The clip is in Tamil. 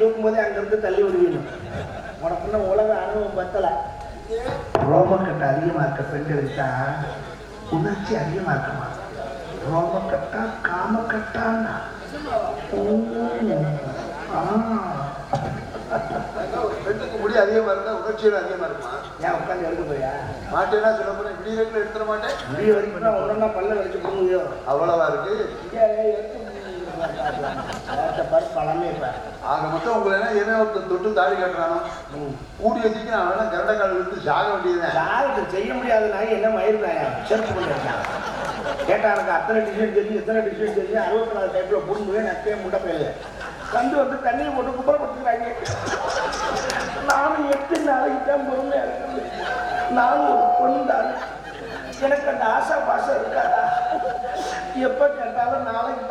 தூக்கும் போதே அங்கிருந்து தள்ளி விடுவீங்க. உனக்குள்ள உலக அனுபவம் பத்தலை. ரோமக்கட்டை அதிகமாக இருக்க பெண்களுக்கு தான் உணர்ச்சி அதிகமாக இருக்குமா? ரோமக்கட்டா காமக்கட்டான்னா பெண்ணுக்கு முடி அதிகமா இருந்தா உணர்ச்சியோட அதிகமா இருக்குமா? ஏன் உட்காந்து எடுக்க போயா மாட்டேன்னா சொல்ல போறேன், விடிய வரைக்கும் எடுத்துட மாட்டேன். முடிய வரைக்கும் தான் ஒன்றா பல்ல வச்சு போடுவியோ? அவ்வளவா இருக்கு. பழமே இப்ப ஆக மொத்தம் உங்களை என்ன ஒருத்தர் தொட்டு தாடி கட்டுறானோ கூடிய வச்சுக்கு நான் வேணா கரண்ட கால் விட்டு சாக வேண்டியதுதான். சாகத்தை செய்ய முடியாத நாய் என்ன மயிருந்தாயா செருப்பு பண்ணிருக்கான். கேட்டா எனக்கு அத்தனை டிஷர்ட் தெரியும், எத்தனை டிஷர்ட் தெரியும், 64 டைப்ல புடுங்குவேன், நக்கையே முட்டை போயில வந்து வந்து தண்ணியை போட்டு குப்பரப்படுத்துக்கிறாங்க. நானும் 8 நாளைக்கு தான் பொறுமையா இருக்குது. நானும் ஒரு பொண்ணு தானே, எனக்கு அந்த ஆசா பாசம் இருக்காதா? எப்ப கேட்டாலும் நாளைக்கு